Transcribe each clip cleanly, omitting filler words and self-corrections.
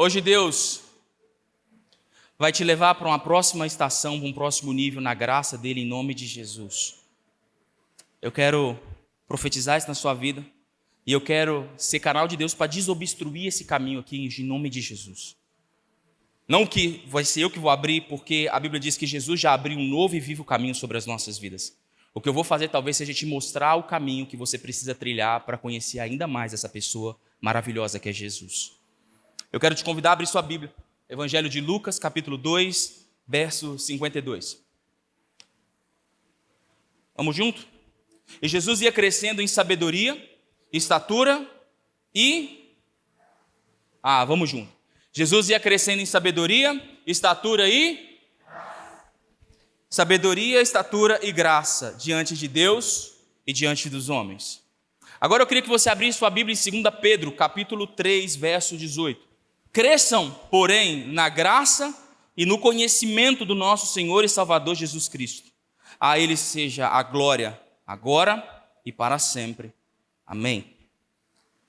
Hoje Deus vai te levar para uma próxima estação, para um próximo nível na graça dele, em nome de Jesus. Eu quero profetizar isso na sua vida e eu quero ser canal de Deus para desobstruir esse caminho aqui, em nome de Jesus. Não que vai ser eu que vou abrir, porque a Bíblia diz que Jesus já abriu um novo e vivo caminho sobre as nossas vidas. O que eu vou fazer talvez seja te mostrar o caminho que você precisa trilhar para conhecer ainda mais essa pessoa maravilhosa que é Jesus. Eu quero te convidar a abrir sua Bíblia. Evangelho de Lucas, capítulo 2, verso 52. Vamos junto? E Jesus ia crescendo em sabedoria, estatura e... vamos junto. Jesus ia crescendo em sabedoria, estatura e... Sabedoria, estatura e graça diante de Deus e diante dos homens. Agora eu queria que você abrisse sua Bíblia em 2 Pedro, capítulo 3, verso 18. Cresçam, porém, na graça e no conhecimento do nosso Senhor e Salvador Jesus Cristo. A Ele seja a glória, agora e para sempre. Amém.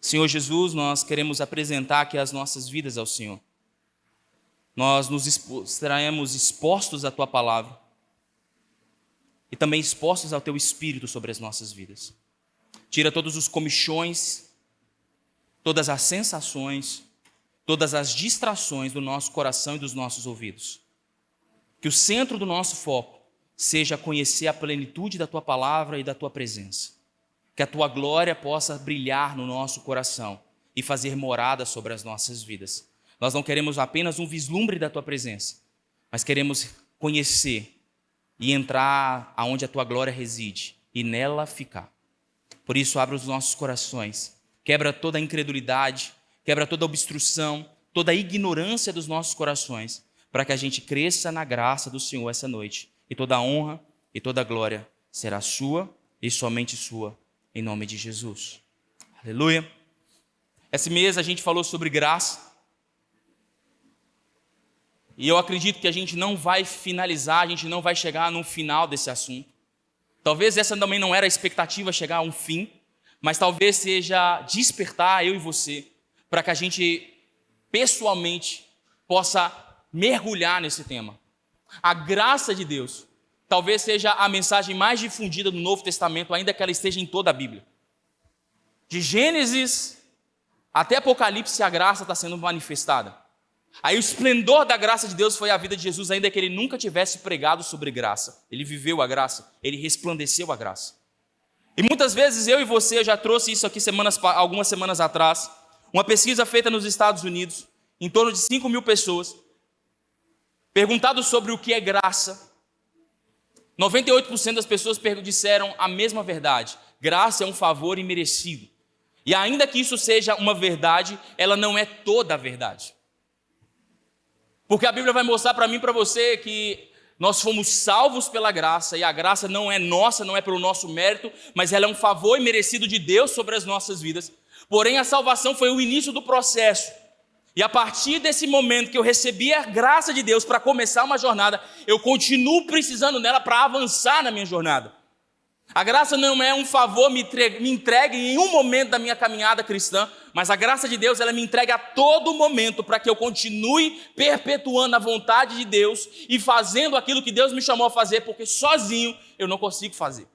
Senhor Jesus, nós queremos apresentar aqui as nossas vidas ao Senhor. Nós nos estaremos expostos à Tua palavra e também expostos ao Teu Espírito sobre as nossas vidas. Tira todos os comichões, todas as sensações, todas as distrações do nosso coração e dos nossos ouvidos. Que o centro do nosso foco seja conhecer a plenitude da Tua palavra e da Tua presença. Que a Tua glória possa brilhar no nosso coração e fazer morada sobre as nossas vidas. Nós não queremos apenas um vislumbre da Tua presença, mas queremos conhecer e entrar aonde a Tua glória reside e nela ficar. Por isso, abre os nossos corações, quebra toda a incredulidade, quebra toda a obstrução, toda a ignorância dos nossos corações, para que a gente cresça na graça do Senhor essa noite. E toda a honra e toda a glória será sua e somente sua, em nome de Jesus. Aleluia. Esse mês a gente falou sobre graça. E eu acredito que a gente não vai finalizar, a gente não vai chegar no final desse assunto. Talvez essa também não era a expectativa, chegar a um fim, mas talvez seja despertar eu e você, para que a gente pessoalmente possa mergulhar nesse tema. A graça de Deus talvez seja a mensagem mais difundida do Novo Testamento, ainda que ela esteja em toda a Bíblia. De Gênesis até Apocalipse, a graça está sendo manifestada. Aí o esplendor da graça de Deus foi a vida de Jesus, ainda que ele nunca tivesse pregado sobre graça. Ele viveu a graça, ele resplandeceu a graça. E muitas vezes eu e você, eu já trouxe isso aqui algumas semanas atrás, uma pesquisa feita nos Estados Unidos, em torno de 5.000 pessoas, perguntado sobre o que é graça. 98% das pessoas disseram a mesma verdade. Graça é um favor imerecido. E ainda que isso seja uma verdade, ela não é toda a verdade. Porque a Bíblia vai mostrar para mim e para você que nós fomos salvos pela graça, e a graça não é nossa, não é pelo nosso mérito, mas ela é um favor imerecido de Deus sobre as nossas vidas. Porém, a salvação foi o início do processo. E a partir desse momento que eu recebi a graça de Deus para começar uma jornada, eu continuo precisando dela para avançar na minha jornada. A graça não é um favor me entregue em um momento da minha caminhada cristã, mas a graça de Deus ela me entrega a todo momento para que eu continue perpetuando a vontade de Deus e fazendo aquilo que Deus me chamou a fazer, porque sozinho eu não consigo fazer.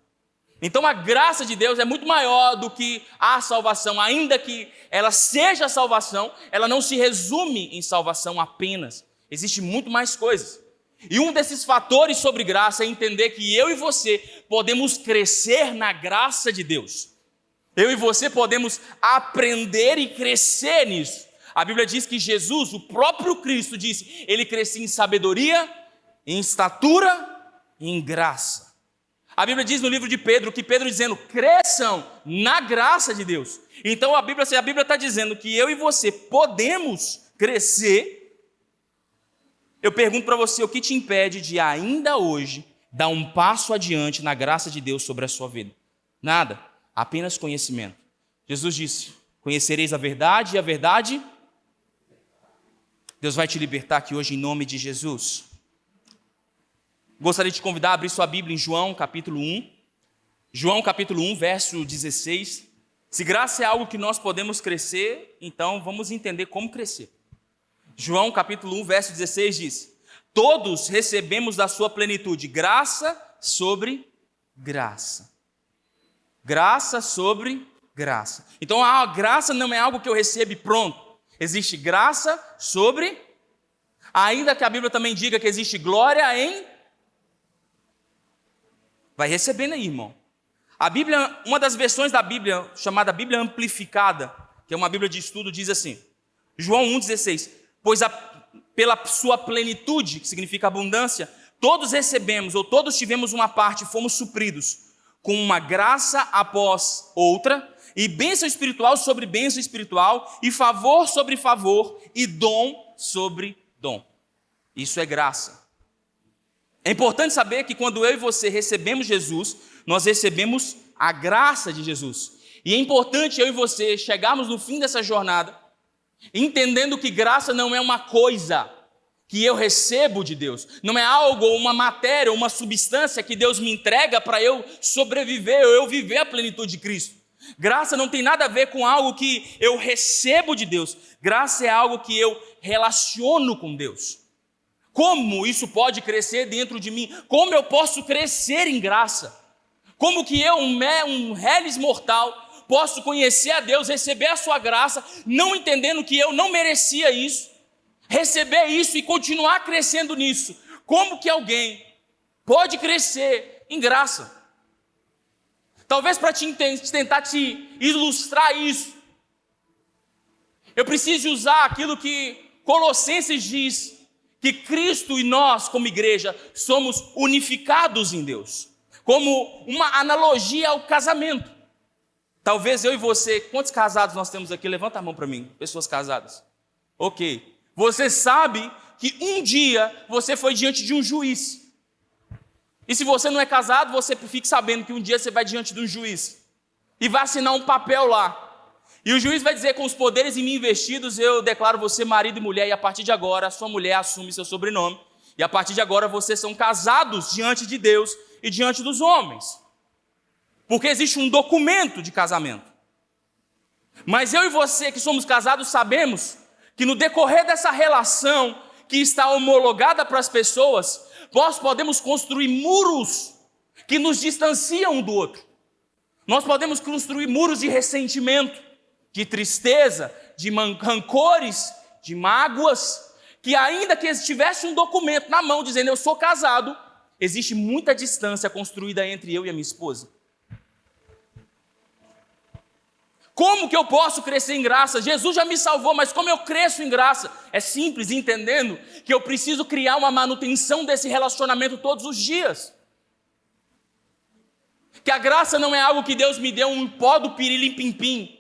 Então a graça de Deus é muito maior do que a salvação, ainda que ela seja salvação, ela não se resume em salvação apenas, existe muito mais coisas. E um desses fatores sobre graça é entender que eu e você podemos crescer na graça de Deus. Eu e você podemos aprender e crescer nisso. A Bíblia diz que Jesus, o próprio Cristo, disse, ele crescia em sabedoria, em estatura e em graça. A Bíblia diz no livro de Pedro, que Pedro dizendo, cresçam na graça de Deus. Então se a Bíblia está dizendo que eu e você podemos crescer, eu pergunto para você, o que te impede de ainda hoje dar um passo adiante na graça de Deus sobre a sua vida? Nada, apenas conhecimento. Jesus disse, conhecereis a verdade e a verdade... Deus vai te libertar aqui hoje em nome de Jesus. Gostaria de te convidar a abrir sua Bíblia em João capítulo 1. João capítulo 1, verso 16. Se graça é algo que nós podemos crescer, então vamos entender como crescer. João capítulo 1, verso 16 diz: todos recebemos da sua plenitude graça sobre graça. Graça sobre graça. Então a graça não é algo que eu recebo e pronto. Existe graça sobre, ainda que a Bíblia também diga que existe glória em. Vai recebendo aí, irmão. A Bíblia, uma das versões da Bíblia, chamada Bíblia Amplificada, que é uma Bíblia de estudo, diz assim, João 1,16, pois pela sua plenitude, que significa abundância, todos recebemos, ou todos tivemos uma parte e fomos supridos com uma graça após outra, e bênção espiritual sobre bênção espiritual, e favor sobre favor, e dom sobre dom. Isso é graça. É importante saber que quando eu e você recebemos Jesus, nós recebemos a graça de Jesus. E é importante eu e você chegarmos no fim dessa jornada, entendendo que graça não é uma coisa que eu recebo de Deus, não é algo, uma matéria, uma substância que Deus me entrega para eu sobreviver, ou eu viver a plenitude de Cristo. Graça não tem nada a ver com algo que eu recebo de Deus. Graça é algo que eu relaciono com Deus. Como isso pode crescer dentro de mim? Como eu posso crescer em graça? Como que eu, um reles mortal, posso conhecer a Deus, receber a sua graça, não entendendo que eu não merecia isso, receber isso e continuar crescendo nisso? Como que alguém pode crescer em graça? Talvez para tentar te ilustrar isso, eu preciso usar aquilo que Colossenses diz, que Cristo e nós, como igreja, somos unificados em Deus, como uma analogia ao casamento. Talvez eu e você, quantos casados nós temos aqui? Levanta a mão para mim, pessoas casadas. Ok. Você sabe que um dia você foi diante de um juiz. E se você não é casado, você fique sabendo que um dia você vai diante de um juiz e vai assinar um papel lá. E o juiz vai dizer, com os poderes em mim investidos, eu declaro você marido e mulher, e a partir de agora a sua mulher assume seu sobrenome, e a partir de agora vocês são casados diante de Deus e diante dos homens. Porque existe um documento de casamento. Mas eu e você que somos casados sabemos que no decorrer dessa relação que está homologada para as pessoas, nós podemos construir muros que nos distanciam um do outro. Nós podemos construir muros de ressentimento, de tristeza, de rancores, de mágoas, que ainda que tivesse um documento na mão dizendo eu sou casado, existe muita distância construída entre eu e a minha esposa. Como que eu posso crescer em graça? Jesus já me salvou, mas como eu cresço em graça? É simples, entendendo que eu preciso criar uma manutenção desse relacionamento todos os dias. Que a graça não é algo que Deus me deu um pó do pirilim-pim-pim,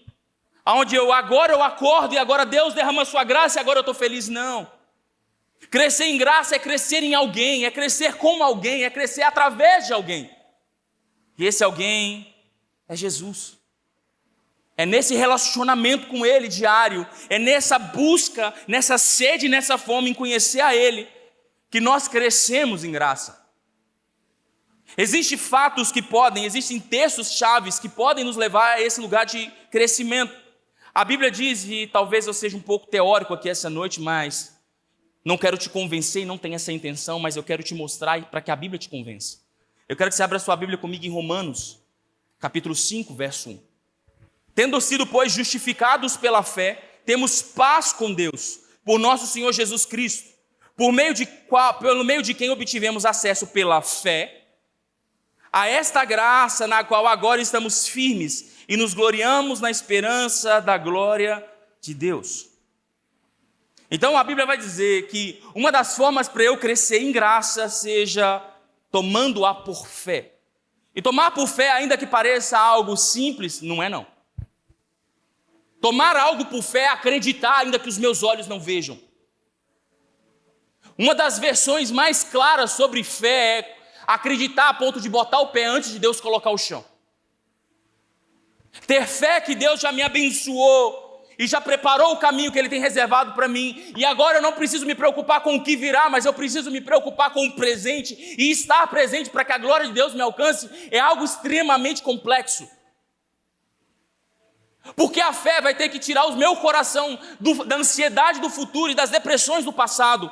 onde agora eu acordo e agora Deus derrama a sua graça e agora eu estou feliz. Não. Crescer em graça é crescer em alguém, é crescer como alguém, é crescer através de alguém. E esse alguém é Jesus. É nesse relacionamento com Ele diário, é nessa busca, nessa sede, nessa fome em conhecer a Ele, que nós crescemos em graça. Existem fatos existem textos chaves que podem nos levar a esse lugar de crescimento. A Bíblia diz, e talvez eu seja um pouco teórico aqui essa noite, mas não quero te convencer e não tenho essa intenção, mas eu quero te mostrar para que a Bíblia te convença. Eu quero que você abra a sua Bíblia comigo em Romanos, capítulo 5, verso 1. Tendo sido, pois, justificados pela fé, temos paz com Deus, por nosso Senhor Jesus Cristo, pelo meio de quem obtivemos acesso pela fé, a esta graça na qual agora estamos firmes e nos gloriamos na esperança da glória de Deus. Então a Bíblia vai dizer que uma das formas para eu crescer em graça seja tomando-a por fé. E tomar por fé, ainda que pareça algo simples, não é não. Tomar algo por fé é acreditar ainda que os meus olhos não vejam. Uma das versões mais claras sobre fé é acreditar a ponto de botar o pé antes de Deus colocar o chão. Ter fé que Deus já me abençoou e já preparou o caminho que Ele tem reservado para mim. E agora eu não preciso me preocupar com o que virá, mas eu preciso me preocupar com o presente. E estar presente para que a glória de Deus me alcance é algo extremamente complexo. Porque a fé vai ter que tirar o meu coração da ansiedade do futuro e das depressões do passado,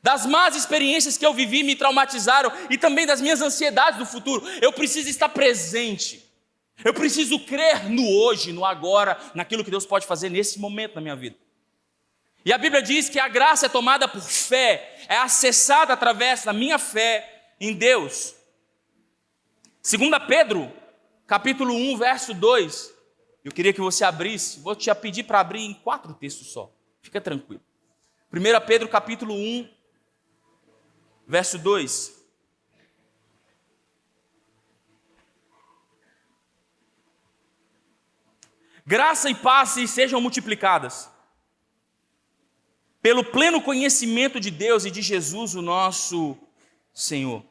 das más experiências que eu vivi, me traumatizaram, e também das minhas ansiedades do futuro. Eu preciso estar presente. Eu preciso crer no hoje, no agora, naquilo que Deus pode fazer nesse momento na minha vida. E a Bíblia diz que a graça é tomada por fé, é acessada através da minha fé em Deus. 2 Pedro, capítulo 1, verso 2. Eu queria que você abrisse, vou te pedir para abrir em 4 textos só. Fica tranquilo. 1 Pedro, capítulo 1, verso 2. Graça e paz sejam multiplicadas pelo pleno conhecimento de Deus e de Jesus, o nosso Senhor.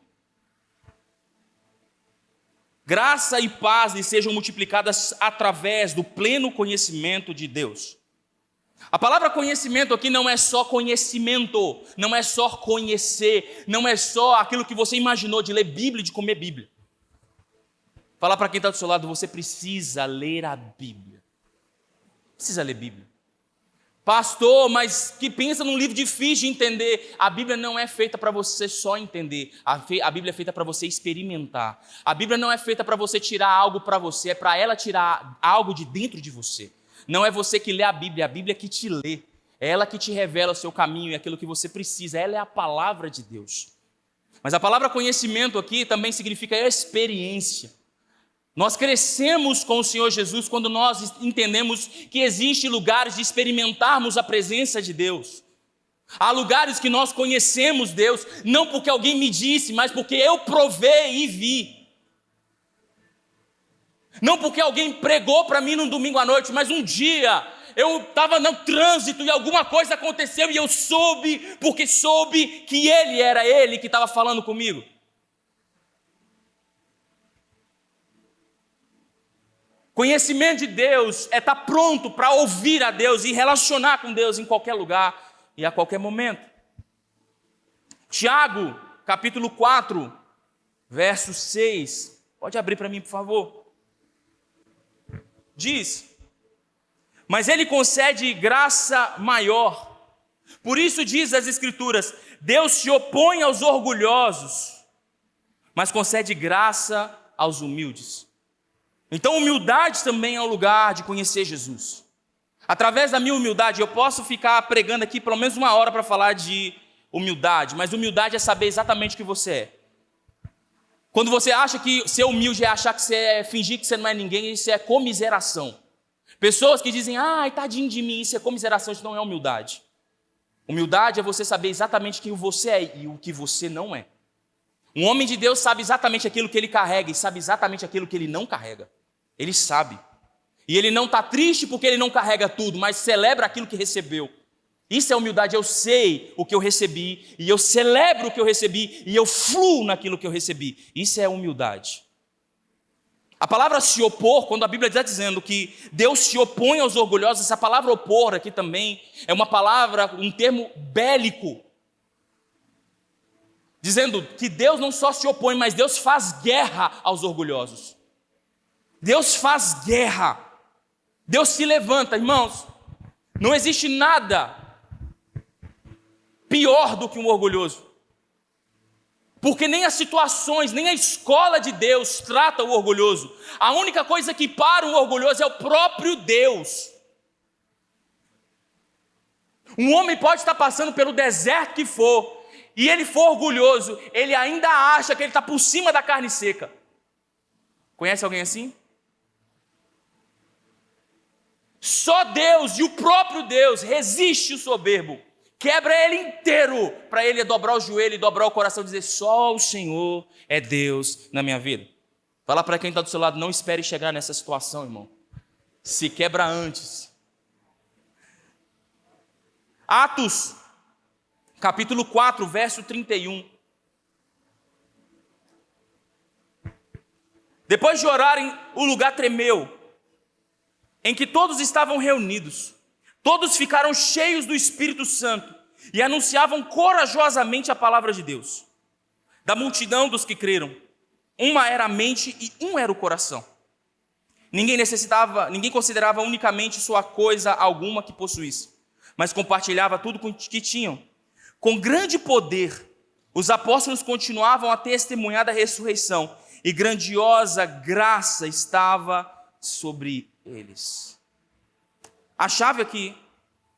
Graça e paz lhe sejam multiplicadas através do pleno conhecimento de Deus. A palavra conhecimento aqui não é só conhecimento, não é só conhecer, não é só aquilo que você imaginou de ler Bíblia e de comer Bíblia. Fala para quem está do seu lado, você precisa ler a Bíblia. Precisa ler Bíblia. Pastor, mas que pensa num livro difícil de entender. A Bíblia não é feita para você só entender. A Bíblia é feita para você experimentar. A Bíblia não é feita para você tirar algo para você, é para ela tirar algo de dentro de você. Não é você que lê a Bíblia que te lê. É ela que te revela o seu caminho e aquilo que você precisa. Ela é a palavra de Deus. Mas a palavra conhecimento aqui também significa experiência. Nós crescemos com o Senhor Jesus quando nós entendemos que existem lugares de experimentarmos a presença de Deus. Há lugares que nós conhecemos Deus, não porque alguém me disse, mas porque eu provei e vi. Não porque alguém pregou para mim num domingo à noite, mas um dia eu estava no trânsito e alguma coisa aconteceu e eu soube, porque soube que era Ele que estava falando comigo. Conhecimento de Deus é estar pronto para ouvir a Deus e relacionar com Deus em qualquer lugar e a qualquer momento. Tiago, capítulo 4, verso 6. Pode abrir para mim, por favor. Diz: mas Ele concede graça maior. Por isso diz as Escrituras: Deus se opõe aos orgulhosos, mas concede graça aos humildes. Então, humildade também é um lugar de conhecer Jesus. Através da minha humildade, eu posso ficar pregando aqui pelo menos 1 hora para falar de humildade, mas humildade é saber exatamente o que você é. Quando você acha que ser humilde é achar que você é fingir que você não é ninguém, isso é comiseração. Pessoas que dizem, ai, tadinho de mim, isso é comiseração, isso não é humildade. Humildade é você saber exatamente quem você é e o que você não é. Um homem de Deus sabe exatamente aquilo que ele carrega e sabe exatamente aquilo que ele não carrega. Ele sabe. E ele não está triste porque ele não carrega tudo, mas celebra aquilo que recebeu. Isso é humildade. Eu sei o que eu recebi e eu celebro o que eu recebi e eu fluo naquilo que eu recebi. Isso é humildade. A palavra se opor, quando a Bíblia está dizendo que Deus se opõe aos orgulhosos, essa palavra opor aqui também é uma palavra, um termo bélico. Dizendo que Deus não só se opõe, mas Deus faz guerra aos orgulhosos. Deus faz guerra. Deus se levanta, irmãos. Não existe nada pior do que um orgulhoso. Porque nem as situações, nem a escola de Deus trata o orgulhoso. A única coisa que para o orgulhoso é o próprio Deus. Um homem pode estar passando pelo deserto que for, e ele for orgulhoso, ele ainda acha que ele está por cima da carne seca. Conhece alguém assim? Só Deus e o próprio Deus resiste o soberbo. Quebra ele inteiro para ele dobrar o joelho e dobrar o coração e dizer, só o Senhor é Deus na minha vida. Fala para quem está do seu lado, não espere chegar nessa situação, irmão. Se quebra antes. Atos, capítulo 4, verso 31. Depois de orarem, o lugar tremeu, em que todos estavam reunidos. Todos ficaram cheios do Espírito Santo e anunciavam corajosamente a palavra de Deus. Da multidão dos que creram, uma era a mente e um era o coração. Ninguém considerava unicamente sua coisa alguma que possuísse, mas compartilhava tudo que tinham. Com grande poder, os apóstolos continuavam a testemunhar da ressurreição, e grandiosa graça estava sobre eles. A chave aqui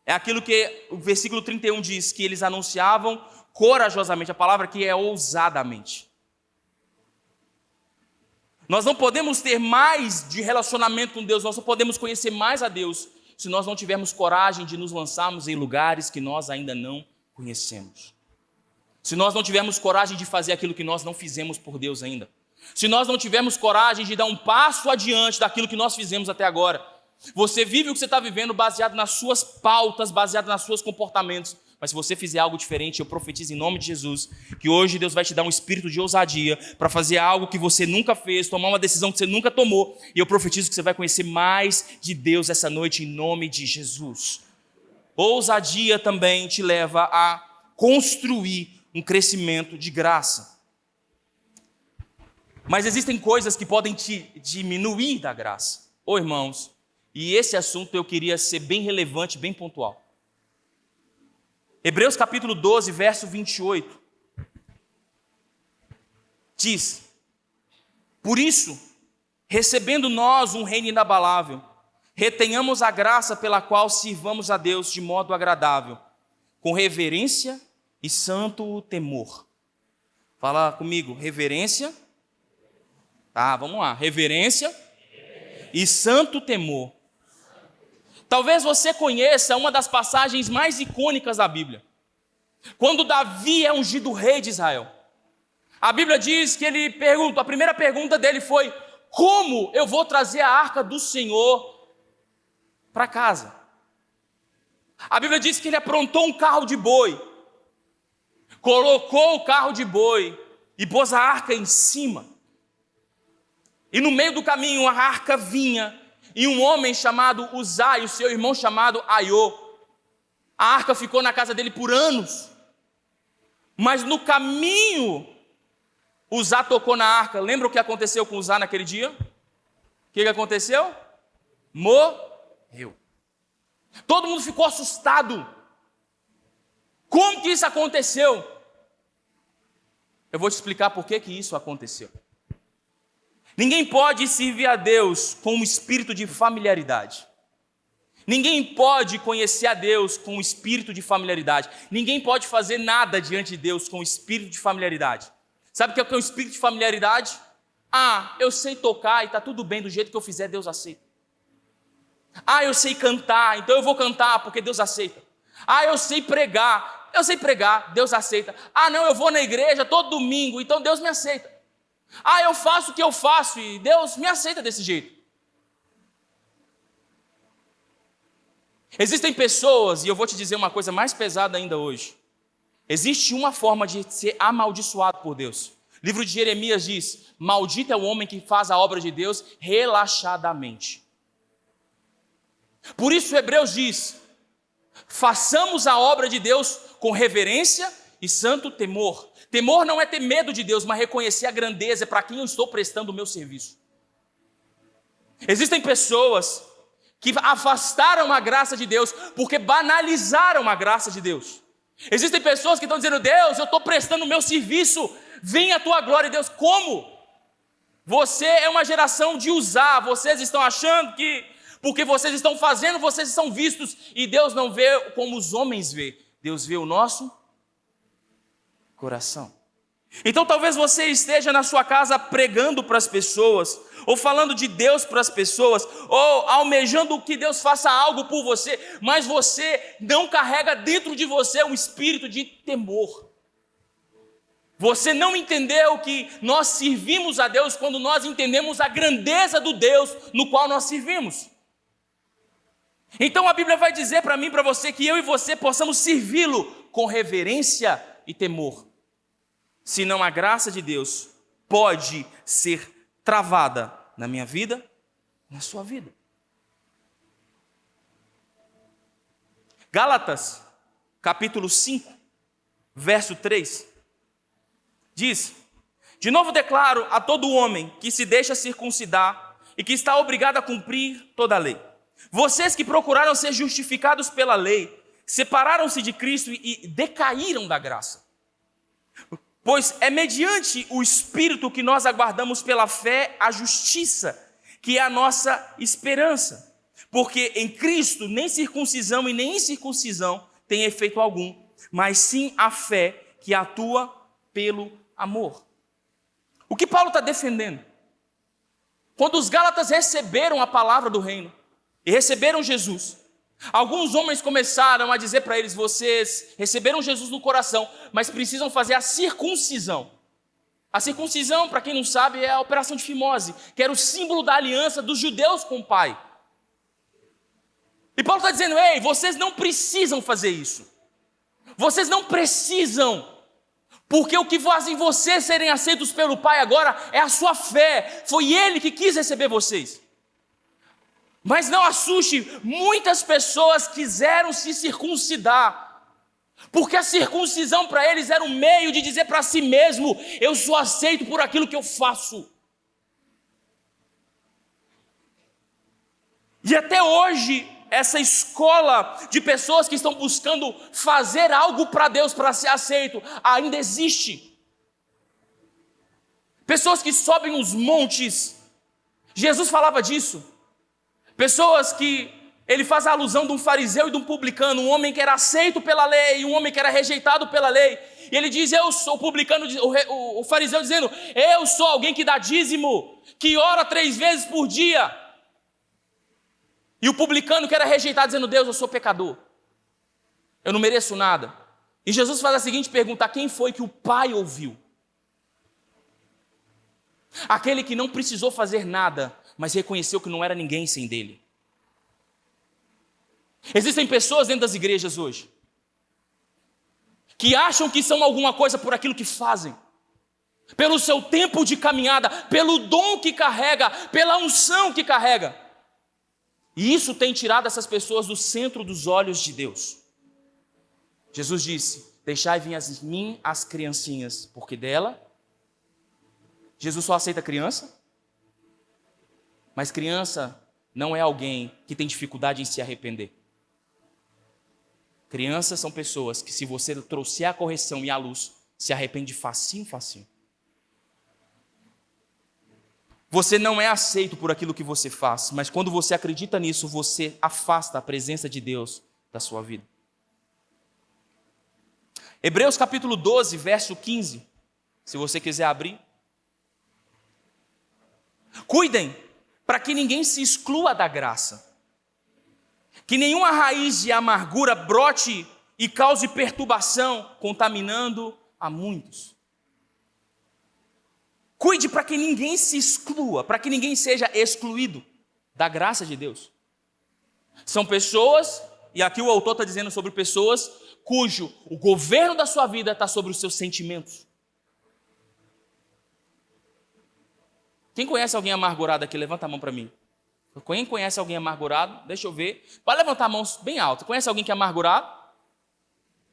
é aquilo que o versículo 31 diz, que eles anunciavam corajosamente. A palavra aqui é ousadamente. Nós não podemos ter mais de relacionamento com Deus, nós só podemos conhecer mais a Deus se nós não tivermos coragem de nos lançarmos em lugares que nós ainda não conhecemos. Se nós não tivermos coragem de fazer aquilo que nós não fizemos por Deus ainda. Se nós não tivermos coragem de dar um passo adiante daquilo que nós fizemos até agora. Você vive o que você está vivendo baseado nas suas pautas, baseado nos seus comportamentos. Mas se você fizer algo diferente, eu profetizo em nome de Jesus, que hoje Deus vai te dar um espírito de ousadia para fazer algo que você nunca fez, tomar uma decisão que você nunca tomou. E eu profetizo que você vai conhecer mais de Deus essa noite em nome de Jesus. Ousadia também te leva a construir um crescimento de graça. Mas existem coisas que podem te diminuir da graça. Ô irmãos, e esse assunto eu queria ser bem relevante, bem pontual. Hebreus capítulo 12, verso 28. Diz: por isso, recebendo nós um reino inabalável, retenhamos a graça pela qual sirvamos a Deus de modo agradável, com reverência e santo temor. Fala comigo, reverência. Tá, vamos lá. Reverência e santo temor. Talvez você conheça uma das passagens mais icônicas da Bíblia. Quando Davi é ungido rei de Israel. A Bíblia diz que ele pergunta, a primeira pergunta dele foi: como eu vou trazer a arca do Senhor para casa? A Bíblia diz que ele aprontou um carro de boi, colocou o carro de boi e pôs a arca em cima. E no meio do caminho a arca vinha, e um homem chamado Uzá e o seu irmão chamado Aiô. A arca ficou na casa dele por anos. Mas no caminho, Uzá tocou na arca. Lembra o que aconteceu com Uzá naquele dia? O que aconteceu? Morreu. Todo mundo ficou assustado. Como que isso aconteceu? Eu vou te explicar por que isso aconteceu. Ninguém pode servir a Deus com um espírito de familiaridade. Ninguém pode conhecer a Deus com um espírito de familiaridade. Ninguém pode fazer nada diante de Deus com um espírito de familiaridade. Sabe o que é um espírito de familiaridade? Ah, eu sei tocar e está tudo bem, do jeito que eu fizer, Deus aceita. Ah, eu sei cantar, então eu vou cantar porque Deus aceita. Ah, eu sei pregar, Deus aceita. Ah, não, eu vou na igreja todo domingo, então Deus me aceita. Ah, eu faço o que eu faço e Deus me aceita desse jeito. Existem pessoas, e eu vou te dizer uma coisa mais pesada ainda hoje. Existe uma forma de ser amaldiçoado por Deus. O livro de Jeremias diz: maldito é o homem que faz a obra de Deus relaxadamente. Por isso Hebreus diz: façamos a obra de Deus com reverência e santo temor. Temor não é ter medo de Deus, mas reconhecer a grandeza para quem eu estou prestando o meu serviço. Existem pessoas que afastaram a graça de Deus porque banalizaram a graça de Deus. Existem pessoas que estão dizendo: Deus, eu estou prestando o meu serviço, vem a tua glória. Deus, como? Você é uma geração de usar, vocês estão achando que porque vocês estão fazendo, vocês são vistos, e Deus não vê como os homens vê. Deus vê o nosso coração. Então talvez você esteja na sua casa pregando para as pessoas, ou falando de Deus para as pessoas, ou almejando que Deus faça algo por você, mas você não carrega dentro de você um espírito de temor. Você não entendeu que nós servimos a Deus quando nós entendemos a grandeza do Deus no qual nós servimos. Então a Bíblia vai dizer para mim e para você que eu e você possamos servi-lo com reverência e temor. Senão a graça de Deus pode ser travada na minha vida, na sua vida. Gálatas, capítulo 5, verso 3, diz: de novo declaro a todo homem que se deixa circuncidar e que está obrigado a cumprir toda a lei. Vocês que procuraram ser justificados pela lei, separaram-se de Cristo e decaíram da graça. Pois é mediante o Espírito que nós aguardamos pela fé a justiça, que é a nossa esperança. Porque em Cristo nem circuncisão e nem incircuncisão tem efeito algum, mas sim a fé que atua pelo amor. O que Paulo está defendendo? Quando os Gálatas receberam a palavra do reino e receberam Jesus, alguns homens começaram a dizer para eles: vocês receberam Jesus no coração, mas precisam fazer a circuncisão. A circuncisão, para quem não sabe, é a operação de fimose, que era o símbolo da aliança dos judeus com o Pai. E Paulo está dizendo: ei, vocês não precisam fazer isso. Vocês não precisam. Porque o que fazem vocês serem aceitos pelo Pai agora é a sua fé. Foi Ele que quis receber vocês. Mas não assuste, muitas pessoas quiseram se circuncidar. Porque a circuncisão para eles era um meio de dizer para si mesmo: eu sou aceito por aquilo que eu faço. E até hoje, essa escola de pessoas que estão buscando fazer algo para Deus, para ser aceito, ainda existe. Pessoas que sobem os montes. Jesus falava disso. Pessoas que ele faz a alusão de um fariseu e de um publicano, um homem que era aceito pela lei e um homem que era rejeitado pela lei. E ele diz: eu sou o publicano, o fariseu dizendo: eu sou alguém que dá dízimo, que ora 3 vezes por dia. E o publicano que era rejeitado dizendo: Deus, eu sou pecador, eu não mereço nada. E Jesus faz a seguinte pergunta: a quem foi que o Pai ouviu? Aquele que não precisou fazer nada, mas reconheceu que não era ninguém sem dele. Existem pessoas dentro das igrejas hoje que acham que são alguma coisa por aquilo que fazem, pelo seu tempo de caminhada, pelo dom que carrega, pela unção que carrega. E isso tem tirado essas pessoas do centro dos olhos de Deus. Jesus disse: deixai vir a mim as criancinhas, porque dela... Jesus só aceita criança? Mas criança não é alguém que tem dificuldade em se arrepender. Crianças são pessoas que, se você trouxer a correção e a luz, se arrepende facinho, facinho. Você não é aceito por aquilo que você faz, mas quando você acredita nisso, você afasta a presença de Deus da sua vida. Hebreus capítulo 12, verso 15, se você quiser abrir. Cuidem para que ninguém se exclua da graça, que nenhuma raiz de amargura brote e cause perturbação, contaminando a muitos. Cuide para que ninguém se exclua, para que ninguém seja excluído da graça de Deus. São pessoas, e aqui o autor está dizendo sobre pessoas, cujo o governo da sua vida está sobre os seus sentimentos. Quem conhece alguém amargurado aqui? Levanta a mão para mim. Quem conhece alguém amargurado? Deixa eu ver. Pode levantar a mão bem alta. Conhece alguém que é amargurado?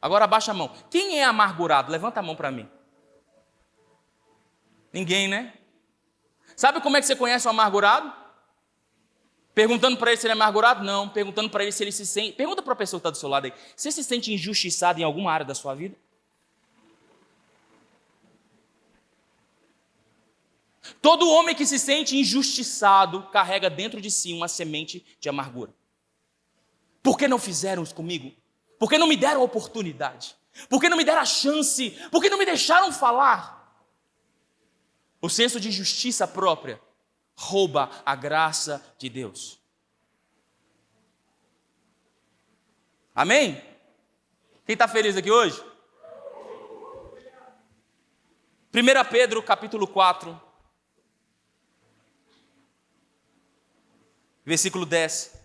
Agora abaixa a mão. Quem é amargurado? Levanta a mão para mim. Ninguém, né? Sabe como é que você conhece o amargurado? Perguntando para ele se ele é amargurado? Não. Perguntando para ele se ele se sente... Pergunta para a pessoa que está do seu lado aí. Você se sente injustiçado em alguma área da sua vida? Todo homem que se sente injustiçado carrega dentro de si uma semente de amargura. Por que não fizeram isso comigo? Por que não me deram a oportunidade? Por que não me deram a chance? Por que não me deixaram falar? O senso de justiça própria rouba a graça de Deus. Amém? Quem está feliz aqui hoje? 1 Pedro capítulo 4, versículo 10.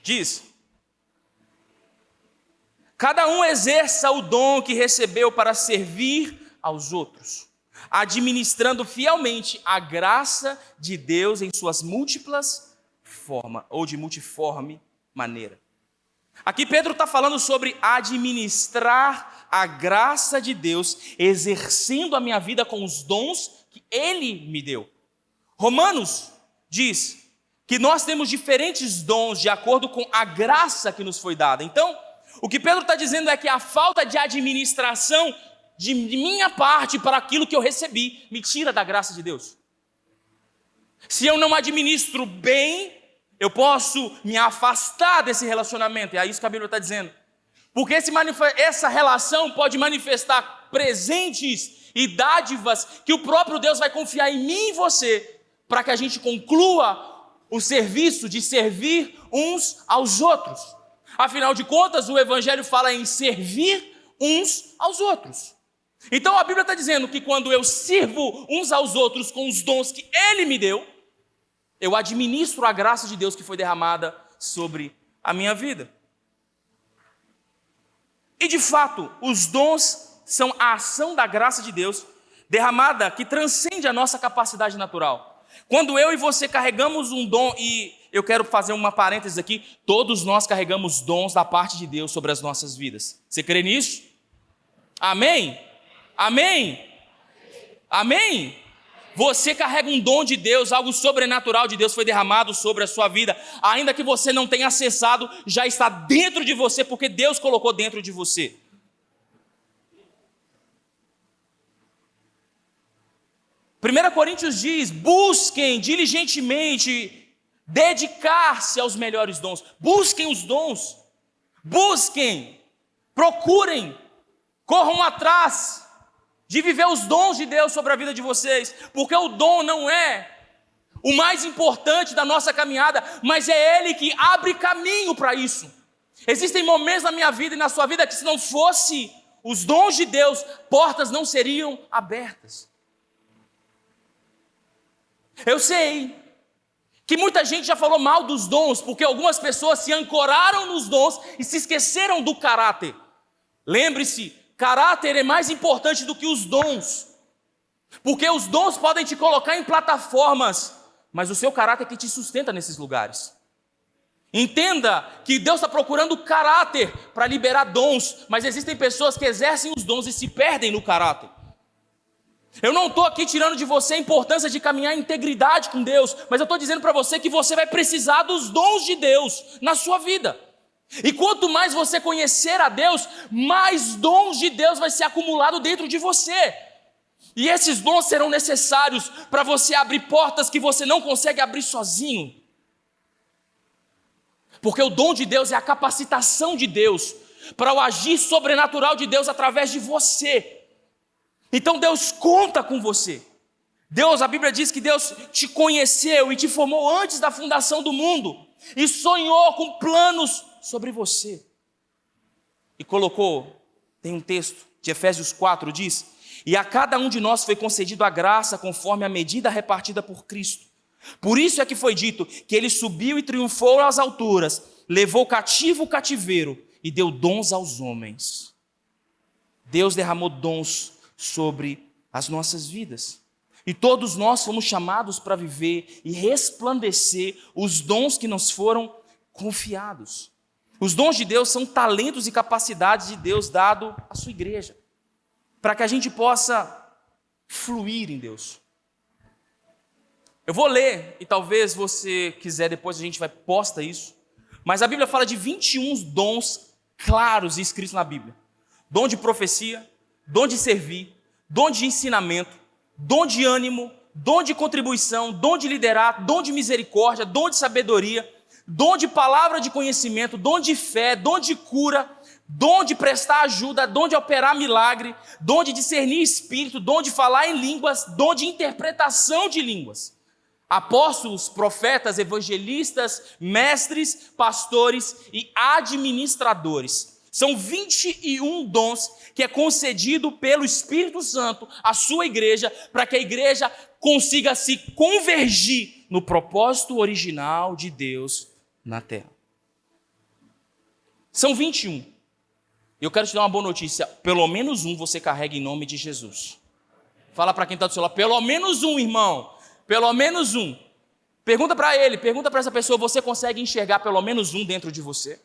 Diz: cada um exerça o dom que recebeu para servir aos outros, administrando fielmente a graça de Deus em suas múltiplas formas, ou de multiforme maneira. Aqui Pedro está falando sobre administrar a graça de Deus, exercendo a minha vida com os dons que Ele me deu. Romanos diz que nós temos diferentes dons de acordo com a graça que nos foi dada. Então, o que Pedro está dizendo é que a falta de administração de minha parte para aquilo que eu recebi me tira da graça de Deus. Se eu não administro bem, eu posso me afastar desse relacionamento. É isso que a Bíblia está dizendo. Porque essa relação pode manifestar presentes e dádivas que o próprio Deus vai confiar em mim e você, para que a gente conclua o serviço de servir uns aos outros. Afinal de contas, o Evangelho fala em servir uns aos outros. Então a Bíblia está dizendo que quando eu sirvo uns aos outros com os dons que Ele me deu, eu administro a graça de Deus que foi derramada sobre a minha vida. E de fato, os dons são a ação da graça de Deus derramada que transcende a nossa capacidade natural. Quando eu e você carregamos um dom, e eu quero fazer uma parêntese aqui, todos nós carregamos dons da parte de Deus sobre as nossas vidas. Você crê nisso? Amém? Amém? Amém? Você carrega um dom de Deus, algo sobrenatural de Deus foi derramado sobre a sua vida. Ainda que você não tenha acessado, já está dentro de você, porque Deus colocou dentro de você. Primeira Coríntios diz, busquem diligentemente dedicar-se aos melhores dons. Busquem os dons. Busquem, procurem, corram atrás de viver os dons de Deus sobre a vida de vocês, porque o dom não é o mais importante da nossa caminhada, mas é Ele que abre caminho para isso. Existem momentos na minha vida e na sua vida que, se não fosse os dons de Deus, portas não seriam abertas. Eu sei que muita gente já falou mal dos dons, porque algumas pessoas se ancoraram nos dons e se esqueceram do caráter. Lembre-se, caráter é mais importante do que os dons, porque os dons podem te colocar em plataformas, mas o seu caráter é que te sustenta nesses lugares. Entenda que Deus está procurando caráter para liberar dons, mas existem pessoas que exercem os dons e se perdem no caráter. Eu não estou aqui tirando de você a importância de caminhar em integridade com Deus, mas eu estou dizendo para você que você vai precisar dos dons de Deus na sua vida. E quanto mais você conhecer a Deus, mais dons de Deus vai ser acumulado dentro de você. E esses dons serão necessários para você abrir portas que você não consegue abrir sozinho. Porque o dom de Deus é a capacitação de Deus para o agir sobrenatural de Deus através de você. Então Deus conta com você. A Bíblia diz que Deus te conheceu e te formou antes da fundação do mundo. E sonhou com planos sobre você. E colocou, tem um texto de Efésios 4, diz: e a cada um de nós foi concedido a graça conforme a medida repartida por Cristo. Por isso é que foi dito que ele subiu e triunfou às alturas, levou cativo o cativeiro e deu dons aos homens. Deus derramou dons sobre as nossas vidas. E todos nós fomos chamados para viver e resplandecer os dons que nos foram confiados. Os dons de Deus são talentos e capacidades de Deus dado à sua igreja, para que a gente possa fluir em Deus. Eu vou ler, e talvez você quiser, depois a gente vai posta isso, mas a Bíblia fala de 21 dons claros escritos na Bíblia. Dom de profecia, dom de servir, dom de ensinamento, dom de ânimo, dom de contribuição, dom de liderar, dom de misericórdia, dom de sabedoria, dom de palavra de conhecimento, dom de fé, dom de cura, dom de prestar ajuda, dom de operar milagre, dom de discernir espírito, dom de falar em línguas, dom de interpretação de línguas. Apóstolos, profetas, evangelistas, mestres, pastores e administradores. São 21 dons que é concedido pelo Espírito Santo à sua igreja, para que a igreja consiga se convergir no propósito original de Deus na terra. São 21. Eu quero te dar uma boa notícia. Pelo menos um você carrega em nome de Jesus. Fala para quem está do seu lado. Pelo menos um, irmão. Pelo menos um. Pergunta para ele, pergunta para essa pessoa, você consegue enxergar pelo menos um dentro de você?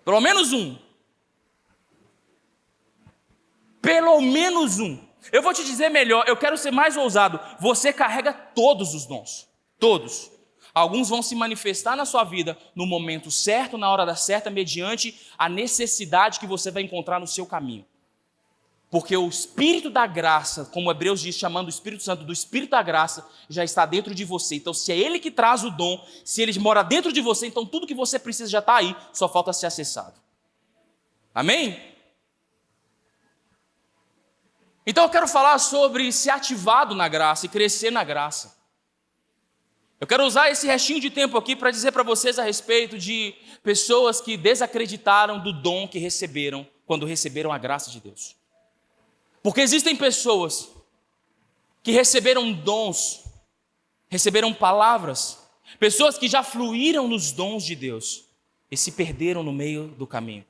Pelo menos um. Pelo menos um. Eu vou te dizer melhor, eu quero ser mais ousado. Você carrega todos os dons. Todos. Alguns vão se manifestar na sua vida no momento certo, na hora certa, mediante a necessidade que você vai encontrar no seu caminho. Porque o Espírito da graça, como Hebreus diz, chamando o Espírito Santo do Espírito da graça, já está dentro de você. Então, se é Ele que traz o dom, se Ele mora dentro de você, então tudo que você precisa já está aí, só falta ser acessado. Amém? Então, eu quero falar sobre ser ativado na graça e crescer na graça. Eu quero usar esse restinho de tempo aqui para dizer para vocês a respeito de pessoas que desacreditaram do dom que receberam quando receberam a graça de Deus. Porque existem pessoas que receberam dons, receberam palavras, pessoas que já fluíram nos dons de Deus e se perderam no meio do caminho.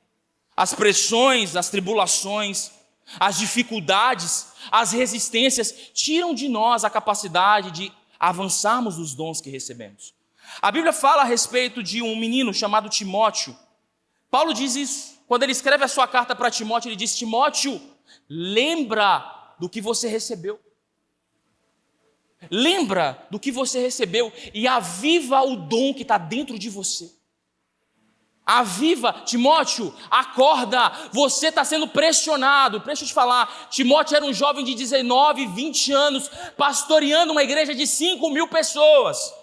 As pressões, as tribulações, as dificuldades, as resistências tiram de nós a capacidade de avançarmos nos dons que recebemos. A Bíblia fala a respeito de um menino chamado Timóteo. Paulo diz isso. Quando ele escreve a sua carta para Timóteo, ele diz: Timóteo, lembra do que você recebeu. Lembra do que você recebeu e aviva o dom que está dentro de você. Aviva, Timóteo, acorda, você está sendo pressionado. Deixa eu te falar, Timóteo era um jovem de 19, 20 anos, pastoreando uma igreja de 5.000 pessoas.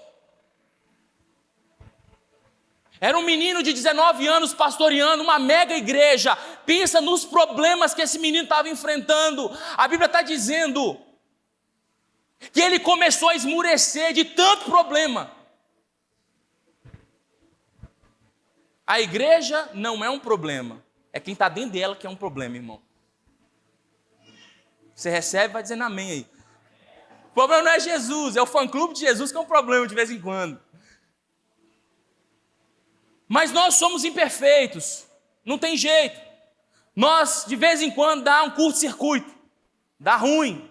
Era um menino de 19 anos pastoreando uma mega igreja. Pensa nos problemas que esse menino estava enfrentando. A Bíblia está dizendo que ele começou a esmurecer de tanto problema. A igreja não é um problema. É quem está dentro dela que é um problema, irmão. Você recebe e vai dizendo amém aí. O problema não é Jesus, é o fã-clube de Jesus que é um problema de vez em quando. Mas nós somos imperfeitos, não tem jeito. Nós, de vez em quando, dá um curto-circuito, dá ruim.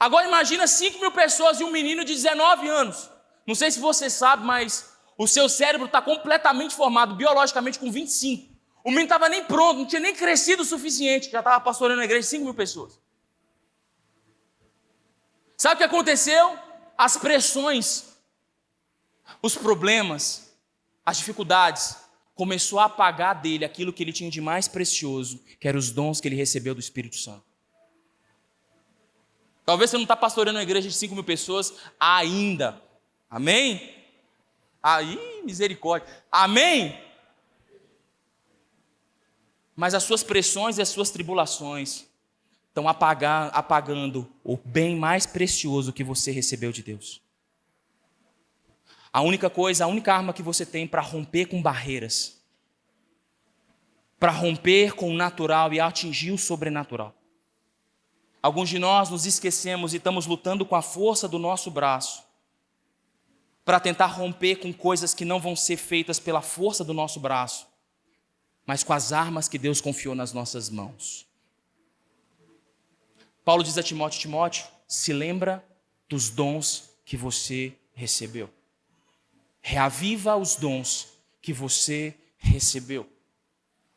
Agora imagina 5.000 pessoas e um menino de 19 anos. Não sei se você sabe, mas o seu cérebro está completamente formado biologicamente com 25. O menino não estava nem pronto, não tinha nem crescido o suficiente, já estava pastoreando a igreja de 5.000 pessoas. Sabe o que aconteceu? As pressões, os problemas, as dificuldades, começou a apagar dele aquilo que ele tinha de mais precioso, que eram os dons que ele recebeu do Espírito Santo. Talvez você não está pastoreando uma igreja de 5.000 pessoas ainda. Amém? Aí, misericórdia. Amém? Mas as suas pressões e as suas tribulações estão apagando o bem mais precioso que você recebeu de Deus. A única arma que você tem para romper com barreiras, para romper com o natural e atingir o sobrenatural. Alguns de nós nos esquecemos e estamos lutando com a força do nosso braço para tentar romper com coisas que não vão ser feitas pela força do nosso braço, mas com as armas que Deus confiou nas nossas mãos. Paulo diz a Timóteo: Timóteo, se lembra dos dons que você recebeu. Reaviva os dons que você recebeu,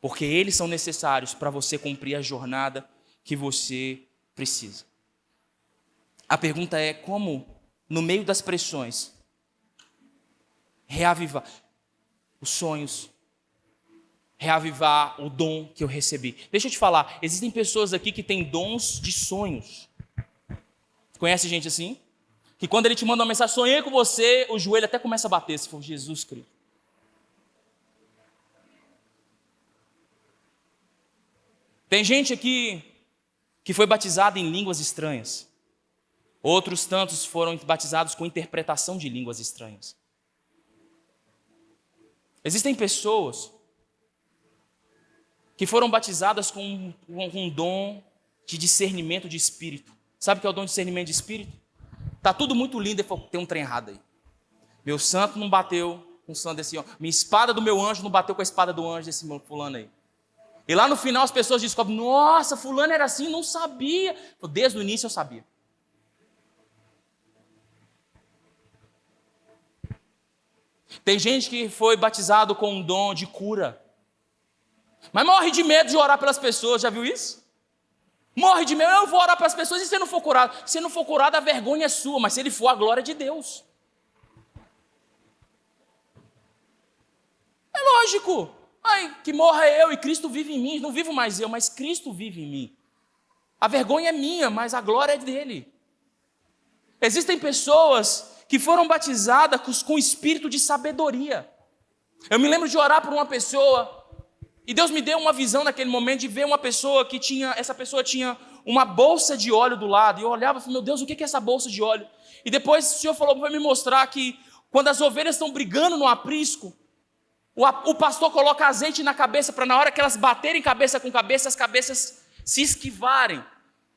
porque eles são necessários para você cumprir a jornada que você precisa. A pergunta é: como, no meio das pressões, reavivar os sonhos, reavivar o dom que eu recebi? Deixa eu te falar, existem pessoas aqui que têm dons de sonhos. Conhece gente assim? Que quando ele te manda uma mensagem, sonhei com você, o joelho até começa a bater, se for Jesus Cristo. Tem gente aqui que foi batizada em línguas estranhas. Outros tantos foram batizados com interpretação de línguas estranhas. Existem pessoas que foram batizadas com um dom de discernimento de espírito. Sabe o que é o dom de discernimento de espírito? Tá tudo muito lindo e falou: tem um trem errado aí. Meu santo não bateu com o santo desse homem. Minha espada do meu anjo não bateu com a espada do anjo desse fulano aí. E lá no final as pessoas descobrem: nossa, fulano era assim, não sabia. Desde o início eu sabia. Tem gente que foi batizado com um dom de cura. Mas morre de medo de orar pelas pessoas, já viu isso? Morre de medo, eu vou orar pelas pessoas e se ele não for curado? Se ele não for curado, a vergonha é sua, mas se ele for, a glória é de Deus. É lógico. Ai, que morra eu e Cristo vive em mim. Não vivo mais eu, mas Cristo vive em mim. A vergonha é minha, mas a glória é dele. Existem pessoas que foram batizadas com espírito de sabedoria. Eu me lembro de orar por uma pessoa e Deus me deu uma visão naquele momento de ver uma pessoa que essa pessoa tinha uma bolsa de óleo do lado. E eu olhava e falei, meu Deus, o que é essa bolsa de óleo? E depois o Senhor falou para me mostrar que quando as ovelhas estão brigando no aprisco, o pastor coloca azeite na cabeça para na hora que elas baterem cabeça com cabeça, as cabeças se esquivarem.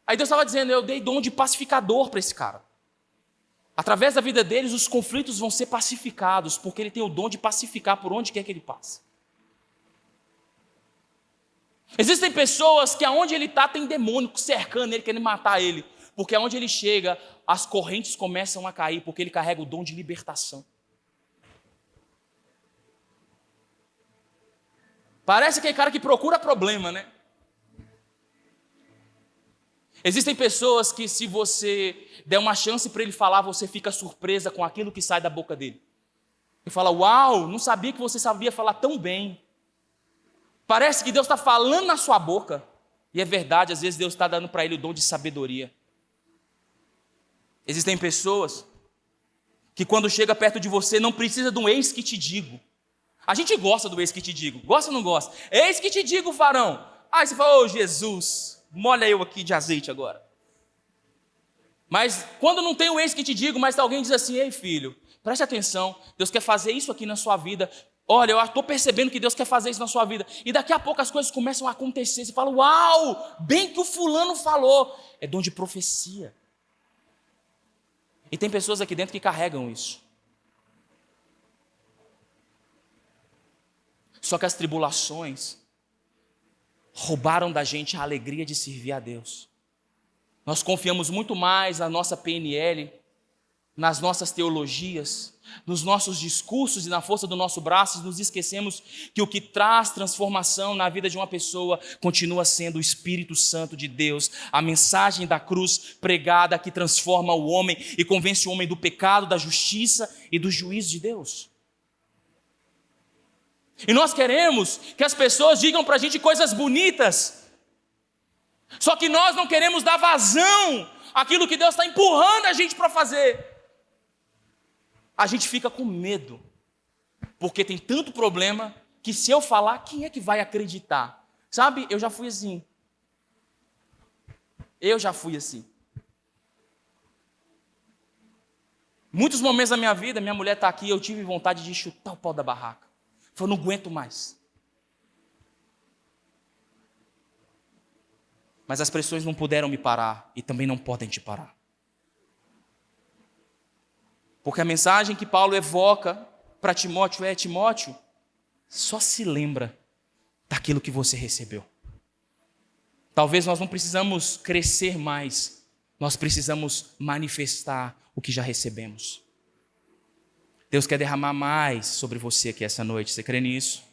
Aí Deus estava dizendo, eu dei dom de pacificador para esse cara. Através da vida deles, os conflitos vão ser pacificados, porque ele tem o dom de pacificar por onde quer que ele passe. Existem pessoas que aonde ele está tem demônio cercando ele, querendo matar ele. Porque aonde ele chega, as correntes começam a cair, porque ele carrega o dom de libertação. Parece aquele cara que procura problema, né? Existem pessoas que se você der uma chance para ele falar, você fica surpresa com aquilo que sai da boca dele. E fala, uau, não sabia que você sabia falar tão bem. Parece que Deus está falando na sua boca. E é verdade, às vezes Deus está dando para ele o dom de sabedoria. Existem pessoas que quando chega perto de você não precisa de um eis que te digo. A gente gosta do eis que te digo. Gosta ou não gosta? Eis que te digo, varão. Aí você fala, ô Jesus, molha eu aqui de azeite agora. Mas quando não tem o eis que te digo, mas alguém diz assim, ei filho, preste atenção, Deus quer fazer isso aqui na sua vida. Olha, eu estou percebendo que Deus quer fazer isso na sua vida. E daqui a pouco as coisas começam a acontecer. Você fala, uau, bem que o fulano falou. É dom de profecia. E tem pessoas aqui dentro que carregam isso. Só que as tribulações roubaram da gente a alegria de servir a Deus. Nós confiamos muito mais na nossa PNL, nas nossas teologias, nos nossos discursos e na força do nosso braço, e nos esquecemos que o que traz transformação na vida de uma pessoa continua sendo o Espírito Santo de Deus, a mensagem da cruz pregada que transforma o homem e convence o homem do pecado, da justiça e do juízo de Deus. E nós queremos que as pessoas digam para a gente coisas bonitas, só que nós não queremos dar vazão àquilo que Deus está empurrando a gente para fazer. A gente fica com medo, porque tem tanto problema, que se eu falar, quem é que vai acreditar? Sabe, eu já fui assim. Muitos momentos da minha vida, minha mulher está aqui, eu tive vontade de chutar o pau da barraca. Eu não aguento mais. Mas as pressões não puderam me parar e também não podem te parar. Porque a mensagem que Paulo evoca para Timóteo é: Timóteo, só se lembra daquilo que você recebeu. Talvez nós não precisamos crescer mais, nós precisamos manifestar o que já recebemos. Deus quer derramar mais sobre você aqui essa noite, você crê nisso?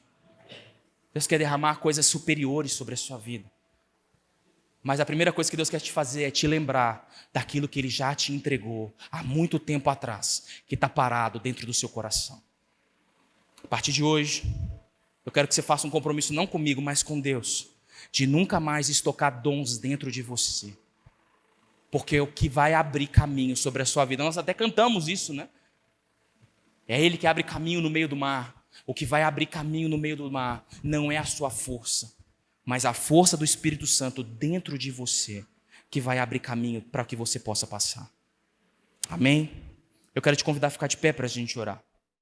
Deus quer derramar coisas superiores sobre a sua vida. Mas a primeira coisa que Deus quer te fazer é te lembrar daquilo que Ele já te entregou há muito tempo atrás, que está parado dentro do seu coração. A partir de hoje, eu quero que você faça um compromisso não comigo, mas com Deus, de nunca mais estocar dons dentro de você. Porque é o que vai abrir caminho sobre a sua vida. Nós até cantamos isso, né? É Ele que abre caminho no meio do mar. O que vai abrir caminho no meio do mar não é a sua força, mas a força do Espírito Santo dentro de você, que vai abrir caminho para que você possa passar. Amém? Eu quero te convidar a ficar de pé para a gente orar.